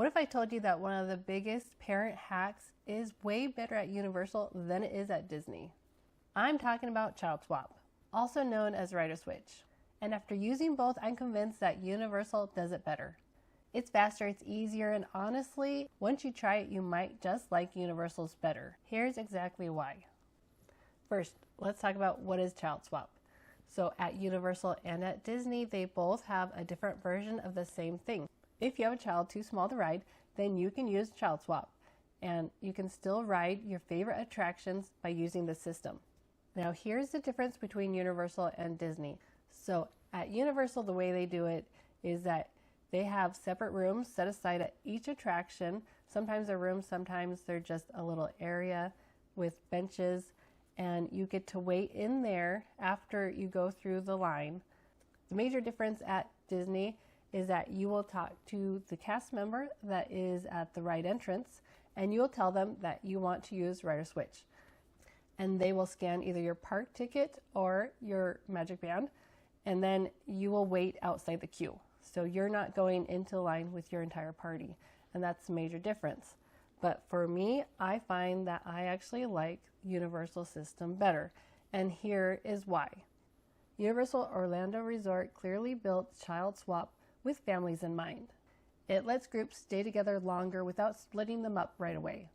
What if I told you that one of the biggest parent hacks is way better at Universal than it is at Disney? I'm talking about Child Swap, also known as Ride or Switch. And after using both, I'm convinced that Universal does it better. It's faster, it's easier, and honestly, once you try it, you might just like Universal's better. Here's exactly why. First, let's talk about what is Child Swap. So at Universal and at Disney, they both have a different version of the same thing. If you have a child too small to ride, then you can use Child Swap, and you can still ride your favorite attractions by using the system. Now here's the difference between Universal and Disney. So at Universal, the way they do it is that they have separate rooms set aside at each attraction. Sometimes they're rooms, sometimes they're just a little area with benches, and you get to wait in there after you go through the line. The major difference at Disney is that you will talk to the cast member that is at the ride entrance, and you'll tell them that you want to use Ride or Switch. And they will scan either your park ticket or your Magic Band, and then you will wait outside the queue. So you're not going into line with your entire party, and that's a major difference. But for me, I find that I actually like Universal system better, and here is why. Universal Orlando Resort clearly built Child Swap with families in mind. It lets groups stay together longer without splitting them up right away.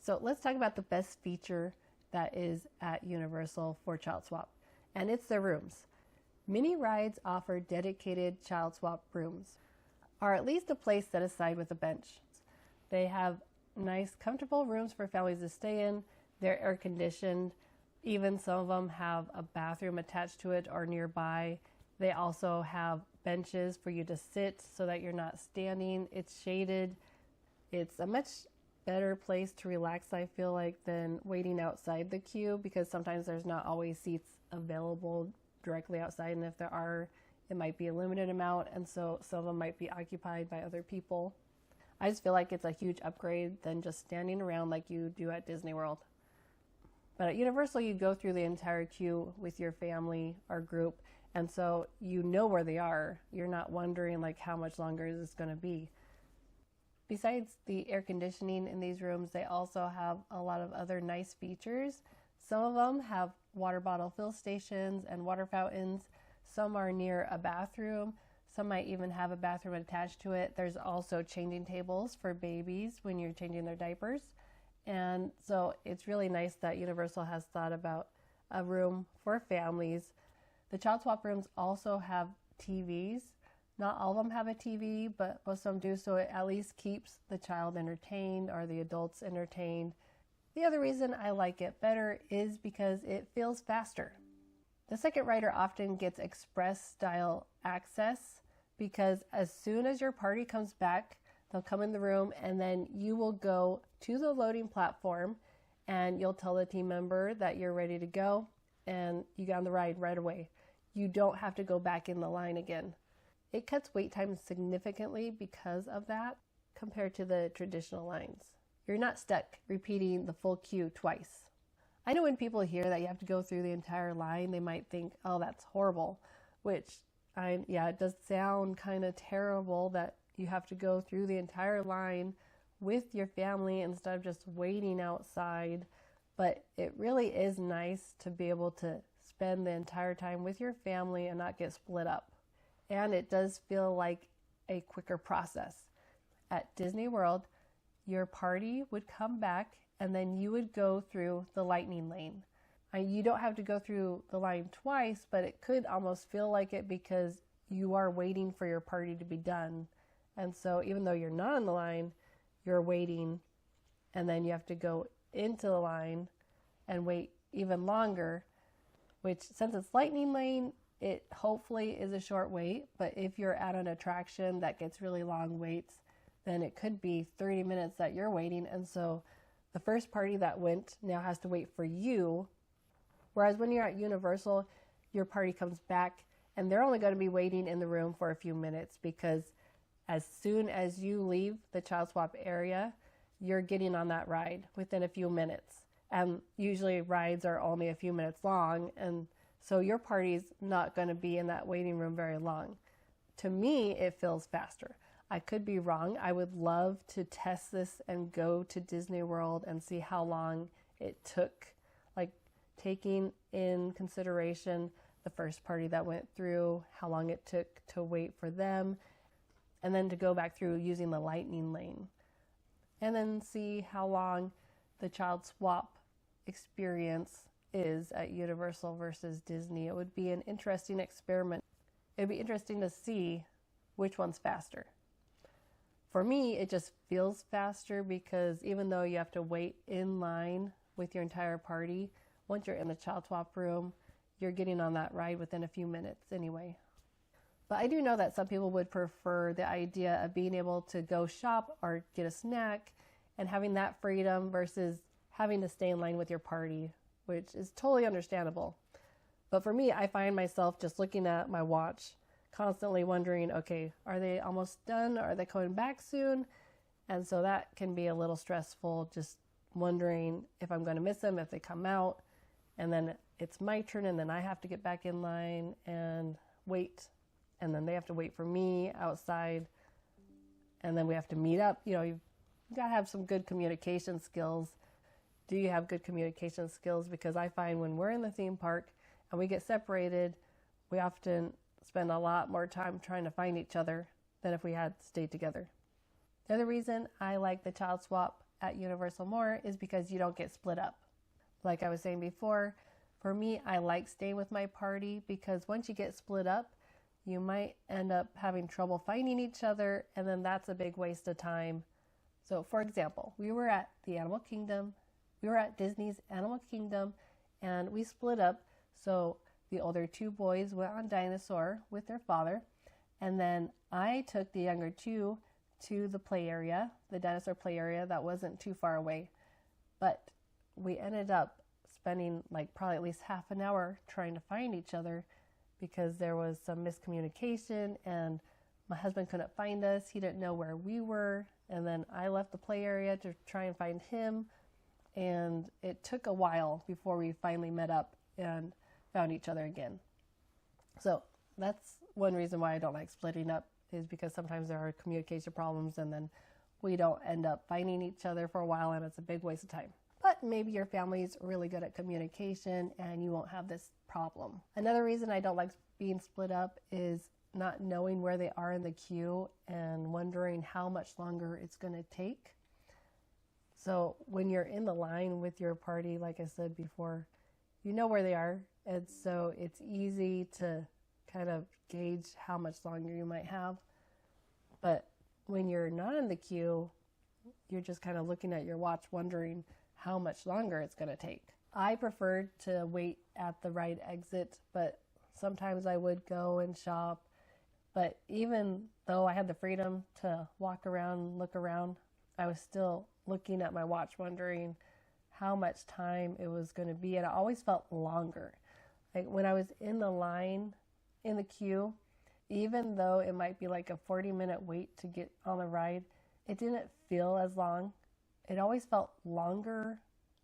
So let's talk about the best feature that is at Universal for Child Swap, and it's their rooms. Many rides offer dedicated Child Swap rooms, or at least a place set aside with a bench. They have nice, comfortable rooms for families to stay in. They're air conditioned. Even some of them have a bathroom attached to it or nearby. They also have benches for you to sit so that you're not standing. It's shaded. It's a much better place to relax, I feel like, than waiting outside the queue, because sometimes there's not always seats available directly outside, and if there are, it might be a limited amount, and so some of them might be occupied by other people. I just feel like it's a huge upgrade than just standing around like you do at Disney World. But at Universal, you go through the entire queue with your family or group, and so you know where they are. You're not wondering like how much longer is this going to be. Besides the air conditioning in these rooms, they also have a lot of other nice features. Some of them have water bottle fill stations and water fountains. Some are near a bathroom. Some might even have a bathroom attached to it. There's also changing tables for babies when you're changing their diapers. And so it's really nice that Universal has thought about a room for families. The Child Swap rooms also have TVs. Not all of them have a TV, but most of them do, so it at least keeps the child entertained or the adults entertained. The other reason I like it better is because it feels faster. The second rider often gets express style access because as soon as your party comes back, they'll come in the room and then you will go to the loading platform and you'll tell the team member that you're ready to go and you get on the ride right away. You don't have to go back in the line again. It cuts wait times significantly because of that compared to the traditional lines. You're not stuck repeating the full queue twice. I know when people hear that you have to go through the entire line, they might think, oh, that's horrible, which it does sound kind of terrible that you have to go through the entire line with your family instead of just waiting outside. But it really is nice to be able to spend the entire time with your family and not get split up. And it does feel like a quicker process. At Disney World, your party would come back and then you would go through the lightning lane. You don't have to go through the line twice, but it could almost feel like it because you are waiting for your party to be done. And so even though you're not in the line, you're waiting, and then you have to go into the line and wait even longer, which since it's lightning lane, it hopefully is a short wait. But if you're at an attraction that gets really long waits, then it could be 30 minutes that you're waiting. And so the first party that went now has to wait for you. Whereas when you're at Universal, your party comes back and they're only going to be waiting in the room for a few minutes because as soon as you leave the Child Swap area, you're getting on that ride within a few minutes. And usually rides are only a few minutes long, and so your party's not going to be in that waiting room very long. To me, it feels faster. I could be wrong. I would love to test this and go to Disney World and see how long it took, like taking in consideration the first party that went through, how long it took to wait for them, and then to go back through using the lightning lane. And then see how long the child swap experience is at Universal versus Disney. It would be an interesting experiment. It'd be interesting to see which one's faster. For me, it just feels faster because even though you have to wait in line with your entire party, once you're in the child swap room, you're getting on that ride within a few minutes anyway. But I do know that some people would prefer the idea of being able to go shop or get a snack and having that freedom versus having to stay in line with your party, which is totally understandable. But for me, I find myself just looking at my watch, constantly wondering, okay, are they almost done? Are they coming back soon? And so that can be a little stressful, just wondering if I'm going to miss them, if they come out, and then it's my turn, and then I have to get back in line and wait, and then they have to wait for me outside, and then we have to meet up. You know, you've got to have some good communication skills. Do you have good communication skills? Because I find when we're in the theme park and we get separated, we often spend a lot more time trying to find each other than if we had stayed together. The other reason I like the child swap at Universal more is because you don't get split up. Like I was saying before, for me, I like staying with my party because once you get split up, you might end up having trouble finding each other, and then that's a big waste of time. So for example, we were at the Animal Kingdom. We were at Disney's Animal Kingdom, and we split up. So the older two boys went on Dinosaur with their father, and then I took the younger two to the play area, the dinosaur play area that wasn't too far away. But we ended up spending like probably at least half an hour trying to find each other because there was some miscommunication and my husband couldn't find us. He didn't know where we were, and then I left the play area to try and find him, and it took a while before we finally met up and found each other again. So that's one reason why I don't like splitting up, is because sometimes there are communication problems and then we don't end up finding each other for a while, and it's a big waste of time. But maybe your family's really good at communication and you won't have this problem. Another reason I don't like being split up is not knowing where they are in the queue and wondering how much longer it's going to take. So when you're in the line with your party, like I said before, you know where they are, and so it's easy to kind of gauge how much longer you might have. But when you're not in the queue, you're just kind of looking at your watch wondering how much longer it's going to take. I preferred to wait at the ride exit, but sometimes I would go and shop. But even though I had the freedom to walk around, look around, I was still looking at my watch wondering how much time it was going to be, and it always felt longer. Like when I was in the line, in the queue, even though it might be like a 40-minute wait to get on the ride, it didn't feel as long. It always felt longer,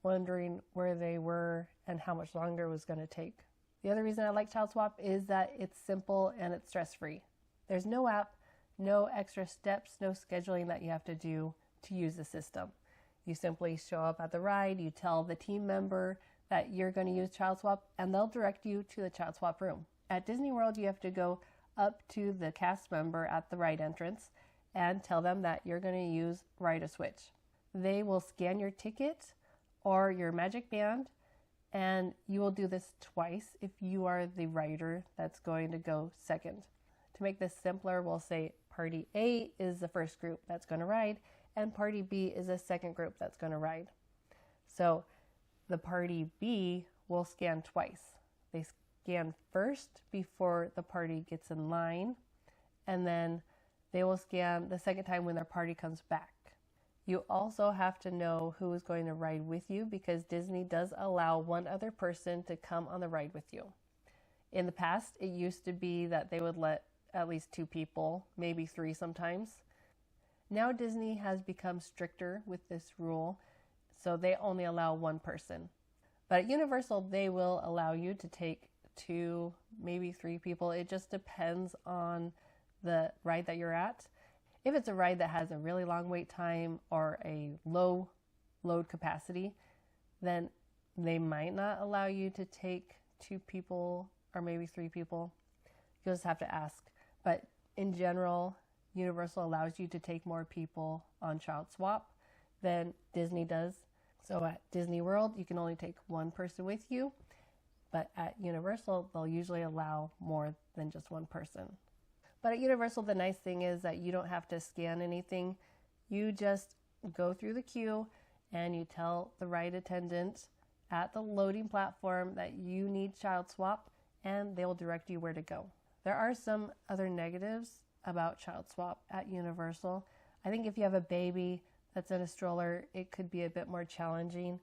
wondering where they were and how much longer it was going to take. The other reason I like Child Swap is that it's simple and it's stress-free. There's no app, no extra steps, no scheduling that you have to do to use the system. You simply show up at the ride, you tell the team member that you're going to use Child Swap, and they'll direct you to the Child Swap room. At Disney World, you have to go up to the cast member at the ride entrance and tell them that you're going to use Ride-a-Switch. They will scan your ticket or your magic band, and you will do this twice if you are the rider that's going to go second. To make this simpler, we'll say Party A is the first group that's going to ride, and Party B is the second group that's going to ride. So the Party B will scan twice. They scan first before the party gets in line, and then they will scan the second time when their party comes back. You also have to know who is going to ride with you, because Disney does allow one other person to come on the ride with you. In the past, it used to be that they would let at least 2 people, maybe 3 sometimes. Now Disney has become stricter with this rule, so they only allow 1 person. But at Universal, they will allow you to take 2, maybe 3 people. It just depends on the ride that you're at. If it's a ride that has a really long wait time or a low load capacity, then they might not allow you to take 2 people or maybe 3 people. You'll just have to ask. But in general, Universal allows you to take more people on Child Swap than Disney does. So at Disney World, you can only take 1 person with you, but at Universal, they'll usually allow more than just 1 person. But at Universal, the nice thing is that you don't have to scan anything. You just go through the queue and you tell the ride attendant at the loading platform that you need Child Swap, and they'll direct you where to go. There are some other negatives about Child Swap at Universal. I think if you have a baby that's in a stroller, it could be a bit more challenging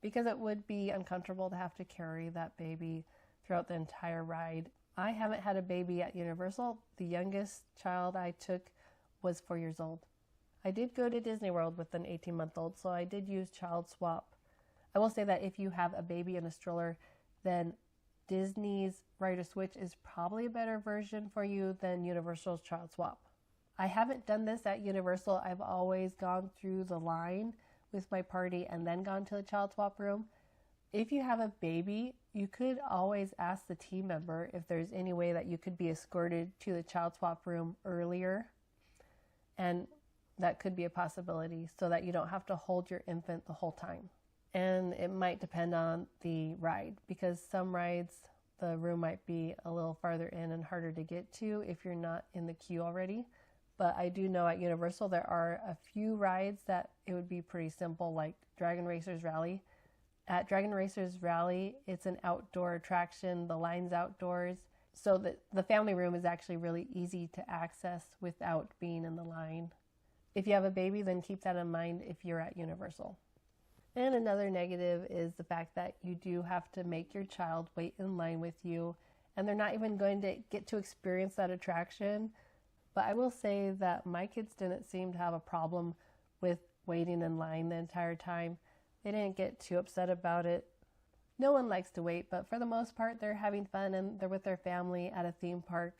because it would be uncomfortable to have to carry that baby throughout the entire ride. I haven't had a baby at Universal. The youngest child I took was 4 years old. I did go to Disney World with an 18-month-old, so I did use Child Swap. I will say that if you have a baby in a stroller, then Disney's Rider Switch is probably a better version for you than Universal's Child Swap. I haven't done this at Universal. I've always gone through the line with my party and then gone to the Child Swap room. If you have a baby, you could always ask the team member if there's any way that you could be escorted to the Child Swap room earlier. And that could be a possibility so that you don't have to hold your infant the whole time. And it might depend on the ride because some rides, the room might be a little farther in and harder to get to if you're not in the queue already. But I do know at Universal there are a few rides that it would be pretty simple, like Dragon Racers Rally. At Dragon Racers Rally, it's an outdoor attraction. The line's outdoors. So the family room is actually really easy to access without being in the line. If you have a baby, then keep that in mind if you're at Universal. And another negative is the fact that you do have to make your child wait in line with you, and they're not even going to get to experience that attraction. But I will say that my kids didn't seem to have a problem with waiting in line the entire time. They didn't get too upset about it. No one likes to wait, but for the most part, they're having fun and they're with their family at a theme park.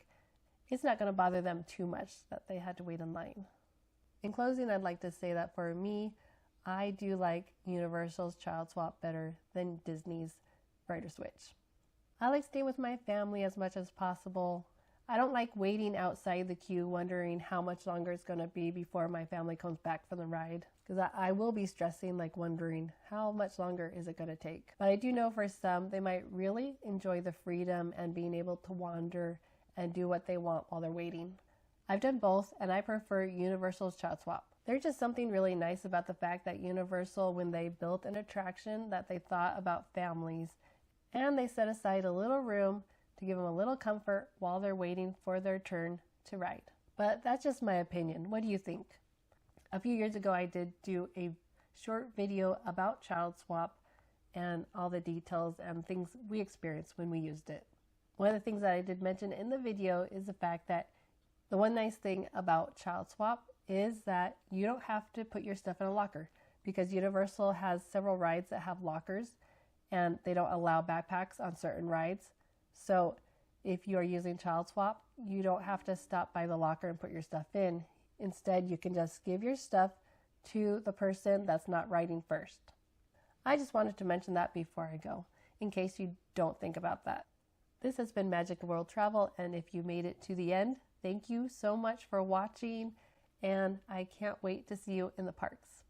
It's not going to bother them too much that they had to wait in line. In closing, I'd like to say that for me, I do like Universal's Child Swap better than Disney's Rider Switch. I like staying with my family as much as possible. I don't like waiting outside the queue wondering how much longer it's going to be before my family comes back from the ride. Because I will be stressing, like wondering how much longer is it going to take. But I do know for some, they might really enjoy the freedom and being able to wander and do what they want while they're waiting. I've done both, and I prefer Universal's Child Swap. There's just something really nice about the fact that Universal, when they built an attraction, that they thought about families, and they set aside a little room to give them a little comfort while they're waiting for their turn to ride. But that's just my opinion. What do you think? A few years ago, I did do a short video about Child Swap and all the details and things we experienced when we used it. One of the things that I did mention in the video is the fact that the one nice thing about Child Swap is that you don't have to put your stuff in a locker because Universal has several rides that have lockers and they don't allow backpacks on certain rides. So if you are using Child Swap, you don't have to stop by the locker and put your stuff in. Instead, you can just give your stuff to the person that's not riding first. I just wanted to mention that before I go, in case you don't think about that. This has been Magic World Travel, and if you made it to the end, thank you so much for watching, and I can't wait to see you in the parks.